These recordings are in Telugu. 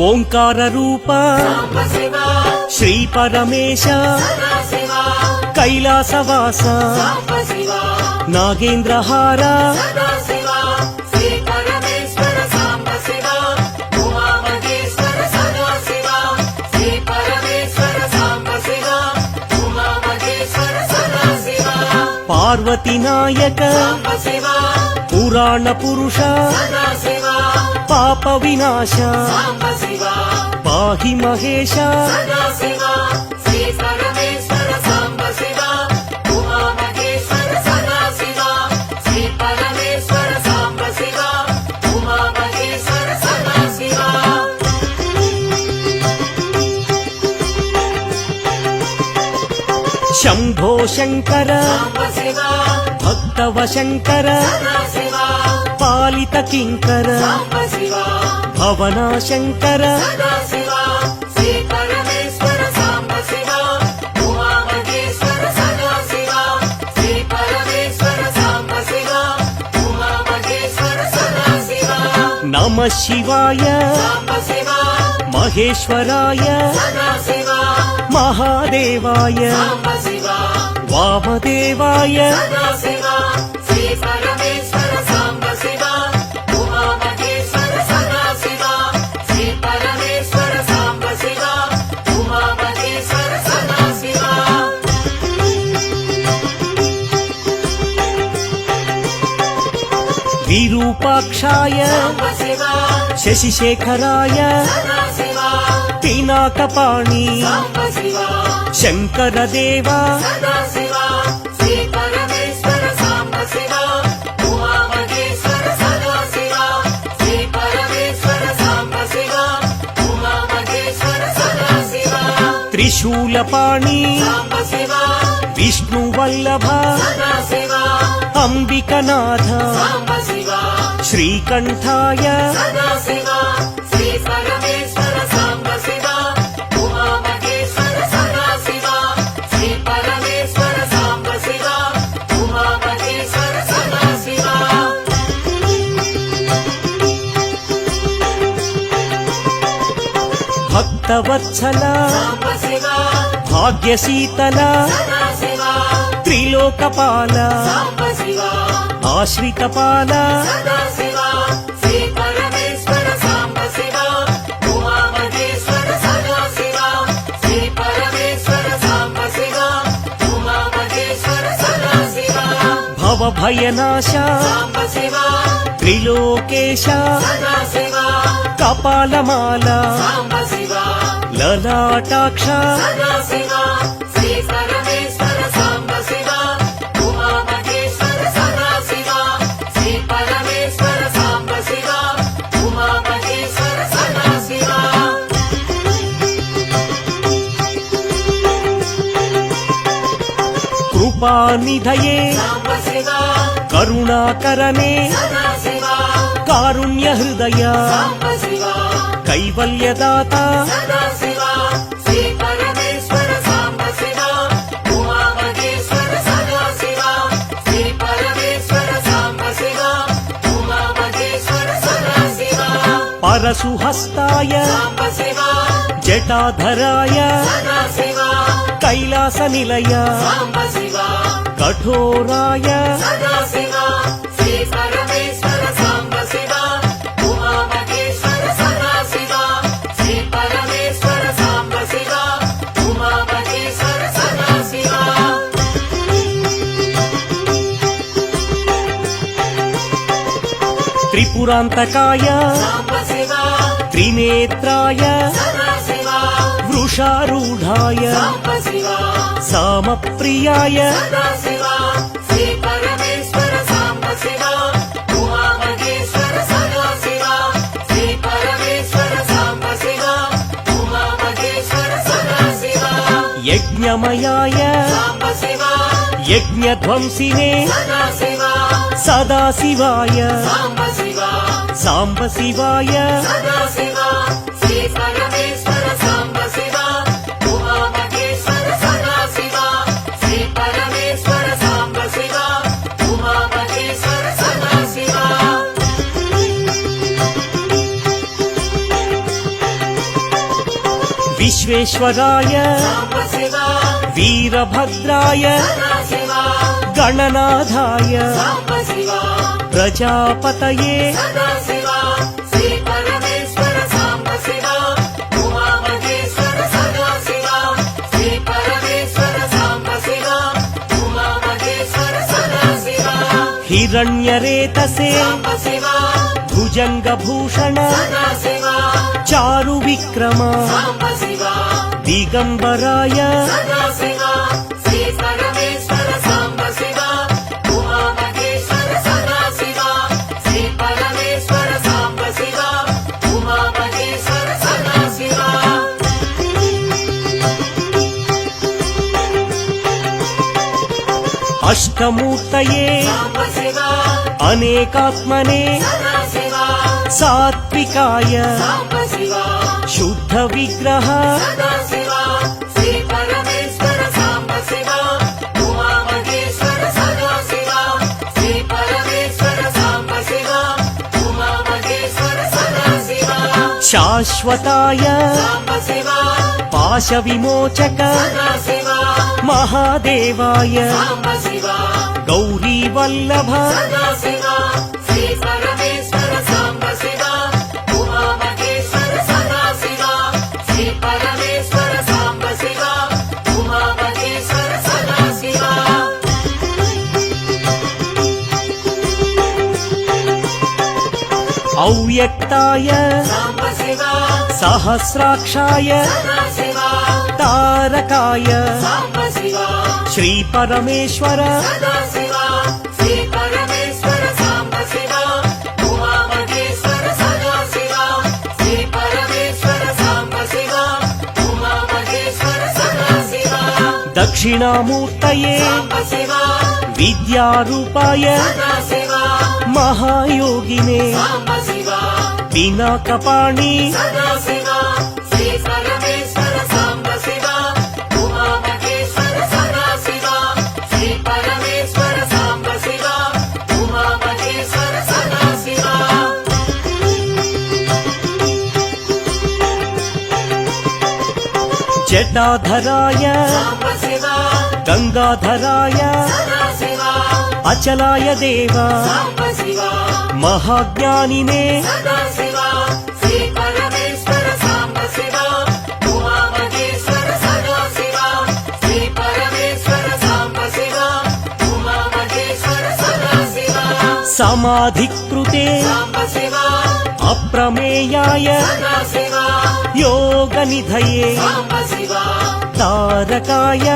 ఓంకార రూప శ్రీ పరమేశ కైలాసవాస నాగేంద్రహార పార్వతీ నాయక పురాణ పురుష పాప వినాశ పాహి మహేశ శంభో శంకర భక్తవ శంకర పాలిత కింకర భవనా శంకర నమ శివాయ మహేశ్వరాయ మహాదేవాయ వామదేవాయ విరూపాక్షాయ శశిశేఖరాయ పినాకపాణి శంకరదేవా త్రిశూలపాణి విష్ణువల్లభ అంబికనాథ శ్రీకంఠాయ భక్తవత్సల భాగ్యశీతల త్రిలోకపాల ఆశ్రితపాల భవభయనాశ త్రిలోకేశ కపాలమాల లలాటాక్ష కృపానిధయే కరుణాకరనే కారుణ్య హృదయ కైవల్యదాత పరశుహస్తాయ జటాధరాయ కైలాస నిలయ కఠోరాయ త్రిపురాంతకాయ త్రినేత్రాయ వృషారూఢాయ సామప్రియాయ యజ్ఞమయాయ యజ్ఞధ్వంసినే సదాశివాయ సాంబశివాయ విఘ్నేశ్వరాయ వీరభద్రాయ గణనాథాయ ప్రజాపతయే హిరణ్యరేతసే భుజంగభూషణ చారు విక్రమ దిగంబరాయ అష్టమూర్తయే అనేకాత్మనే సాత్వికాయ శుద్ధ విగ్రహ శాశ్వతాయ పాశ విమోచక మహాదేవాయ గౌరీ వల్లభ అవ్యక్తాయ సహస్రాక్షాయ తారకాయ శ్రీ పరమేశ్వర దక్షిణామూర్తయే విద్యారూపాయ మహాయోగినే పినాకపాణి జటాధరాయ గంగాధరాయ అచలాయ దేవ మహాజ్ఞానినే సమాధికృతే అప్రమేయాయ యోగనిధయే తారకాయ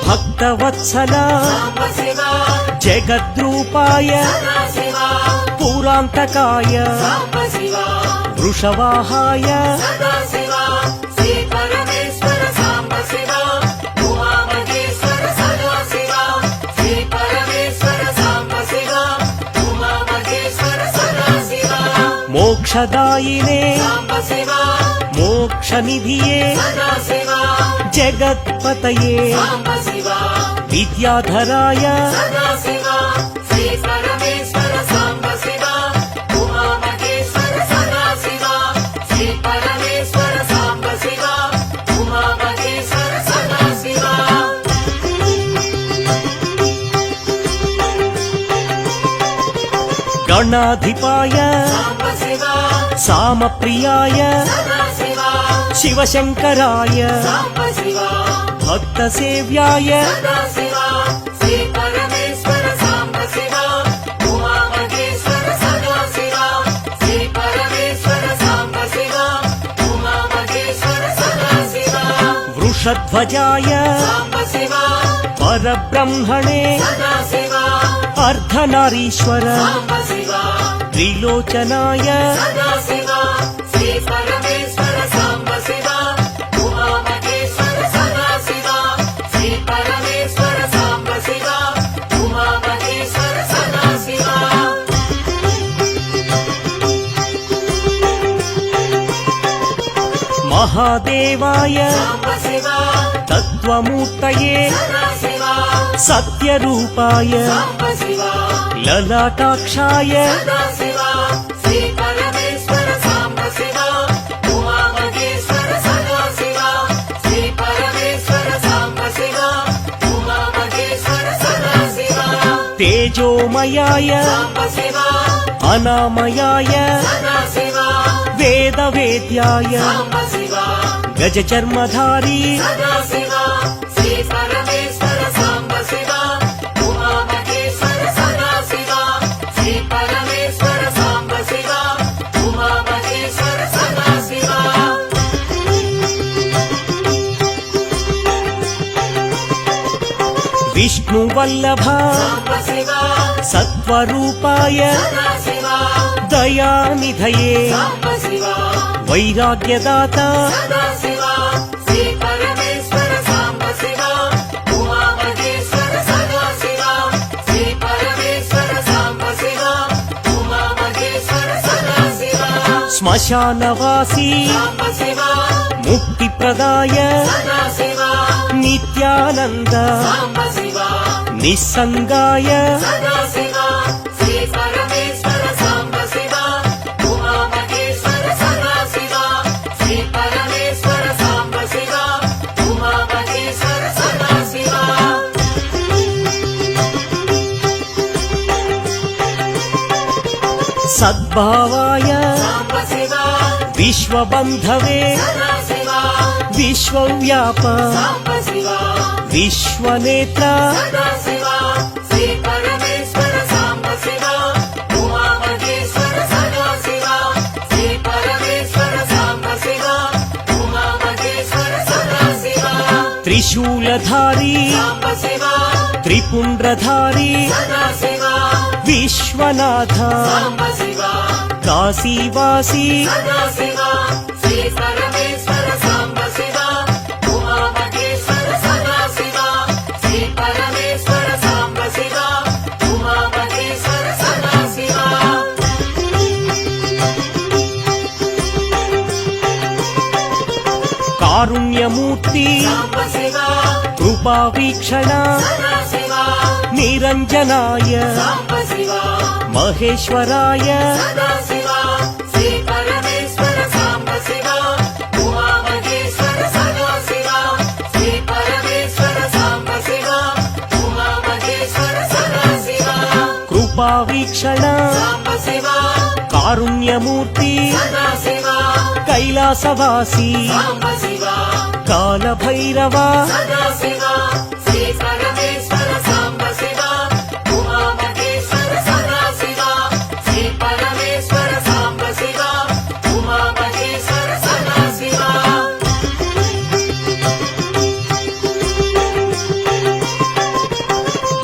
భక్తవత్సల జగద్రూపాయ పురాంతకాయ వృషవాహాయ మోక్షదాయినే మోక్షనిధియే జగత్పతయే విద్యాధరాయ గణాధిపాయ సామప్రియాయ శివశంకరాయ భక్తసేవ్యాయ వృషధ్వజాయ పరబ్రహ్మణే అర్ధనారీశ్వర త్రిలోచనాయ మహాదేవాయ తత్వమూర్తయే సత్యరూపాయ లలాటాక్షాయ తేజోమయాయ అనామయాయ వేదవేద్యాయ గజచర్మధారీ విష్ణువల్లభ సత్వరూపాయ దయానిధయే వైరాగ్యదాత శ్మశానవాసీ ముక్తిప్రదాయ నిత్యానంద నిస్సంగాయ సద్భావాయ విశ్వబంధవే విశ్వవ్యాప విశ్వనేత్ర త్రిశూలధారీ త్రిపుండ్రధారీ విశ్వనాథ కాశీవాసీ కారుణ్యమూర్తి కృపావీక్షణ నిరంజనాయ మహేశ్వరాయ కృపావీక్షణ కారుణ్యమూర్తి కైలాసవాసీ కాలభైరవ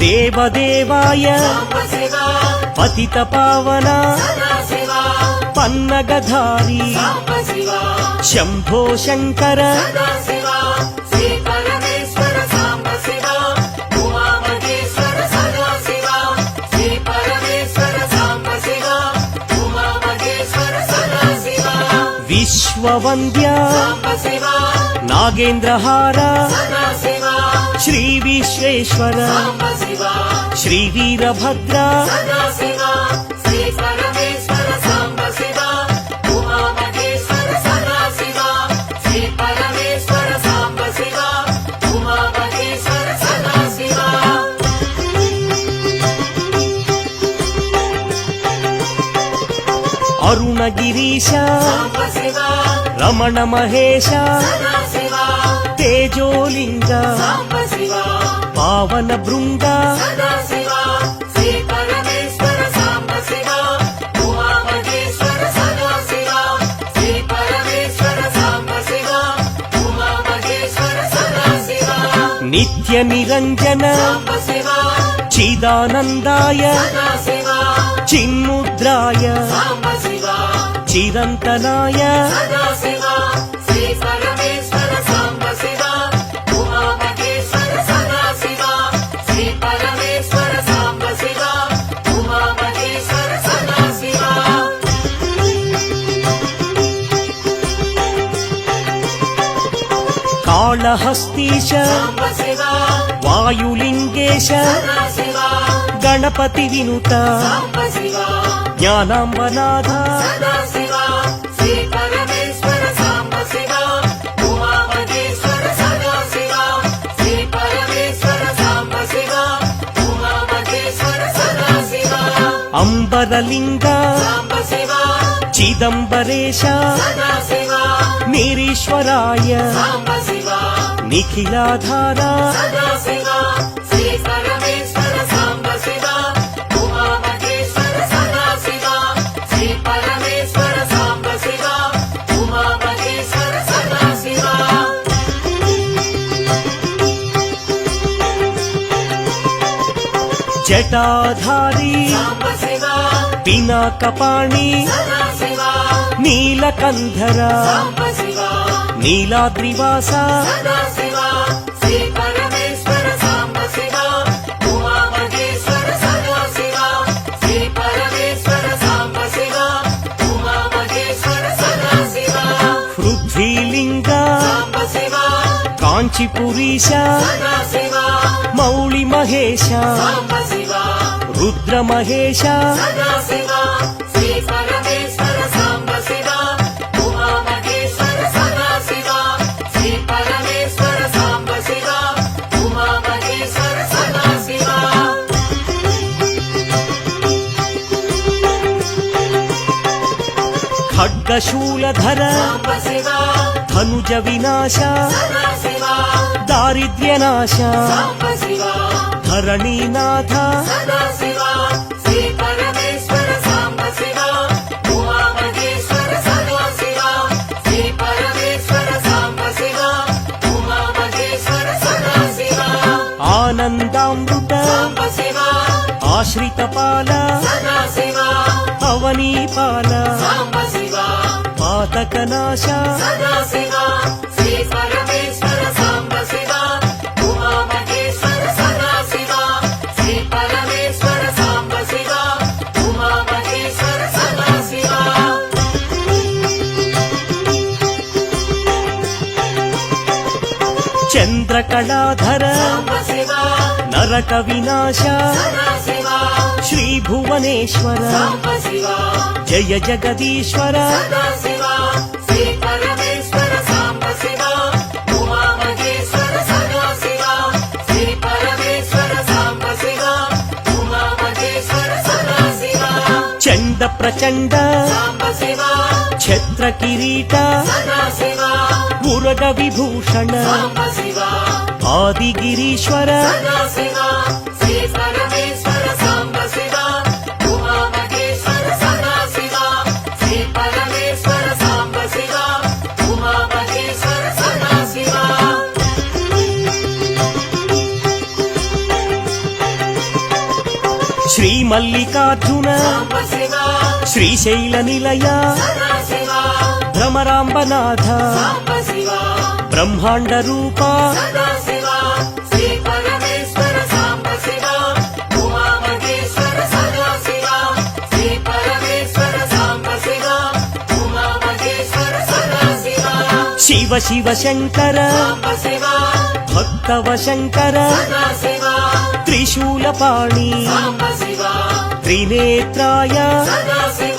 దేవదేవాయ పతిత పావన పన్నగధారీ శంభో శంకర విశ్వవంద్య నాగేంద్రహార శ్రీ విశ్వేశ్వర శ్రీ వీరభద్ర అరుణగిరీశ రమణ మహేశ తేజోలింగ పావన భృంగ నిత్య నిరంజన చిదానందాయ చిన్ముద్రాయ చిరంతనాయ కాళహస్తీశ సాంబ శివ వాయులింగేశ సదా శివ గణపతి వినుత సాంబ శివ జ్ఞానాంబనాథ సదా శివ శ్రీ పరమేశ్వర సాంబ శివ ఉమామహేశ్వర సదా శివ శ్రీ పరమేశ్వర సాంబ శివ ఉమామహేశ్వర సదా శివ అంబరలింగ సాంబ శివ చిదంబరేశ సదా శివ నిరీశ్వరాయ సాంబ శివ నిఖిలాధార సదా శివ శ్రీ పరమేశ్వర సాంబ శివ ఉమామహేశ్వర సదా శివ శ్రీ పరమేశ్వర సాంబ శివ ఉమామహేశ్వర సదా శివ జటాధారి సాంబ శివ పినాకపాణి సదా శివ నీలకంధర సాంబ శివ నీలాద్రివాస సదా శివ శ్రీ పరమేశ్వర సాంబ శివ ఉమామహేశ్వర సదా శివ శ్రీ పరమేశ్వర సాంబ శివ ఉమామహేశ్వర సదా శివ పృథ్వీలింగ సాంబ శివ కాంచీపురీశ సదా శివ మౌళి మహేశ సాంబ శివ రుద్ర మహేశ సదా శివ శ్రీ పరమేశ్వర సాంబ శివ ఉమామహేశ్వర సదా శివ శ్రీ పరమేశ్వర సాంబ శివ ఉమామహేశ్వర సదా శివ ఖడ్గశూలధర సాంబ శివ ధనుజ వినాశ సదా శివ దారిద్ర్యనాశ సాంబ శివ ధరణీనాథ సదా శివ శ్రీ పరమేశ్వర సాంబ శివ ఉమామహేశ్వర సదా శివ శ్రీ పరమేశ్వర సాంబ శివ ఉమామహేశ్వర సదా శివ ఆనందామృత సాంబ శివ ఆశ్రితపాల సదా శివ అవనీపాల సాంబ శివ పాతకనాశ సదా శివ శ్రీ పరమేశ్వర సాంబ శివ ఉమామహేశ్వర సదా శివ శ్రీ పరమేశ్వర సాంబ శివ ఉమామహేశ్వర సదా శివ చంద్రకళాధర సాంబ శివ నరక వినాశ సదా శివ శ్రీ భువనేశ్వర సాంబ శివ జయ జగదీశ్వర సదా శివ శ్రీ పరమేశ్వర సాంబ శివ ఉమామహేశ్వర సదా శివ శ్రీ పరమేశ్వర సాంబ శివ ఉమామహేశ్వర సదా శివ చండ ప్రచండ సాంబ శివ ఛత్ర కిరీట సదా శివ మురగ విభూషణ సాంబ శివ ఆదిగిరీశ్వర సదా శివ శ్రీ పరమేశ్వర సాంబ శివ ఉమామహేశ్వర సదా శివ శ్రీ పరమేశ్వర సాంబ శివ ఉమామహేశ్వర సదా శివ శ్రీ మల్లికార్జున సాంబ శివ శ్రీశైల నిలయ సదా శివ భ్రమరాంబనాథ సాంబ శివ బ్రహ్మాండ రూప సదా శివ శ్రీ పరమేశ్వర సాంబ శివ ఉమామహేశ్వర సదా శివ శ్రీ పరమేశ్వర సాంబ శివ ఉమామహేశ్వర సదా శివ శివ శివ శంకర సాంబ శివ భక్తవ శంకర సదా శివ త్రిశూలపాణి సాంబ శివ త్రినేత్రాయ సదా శివ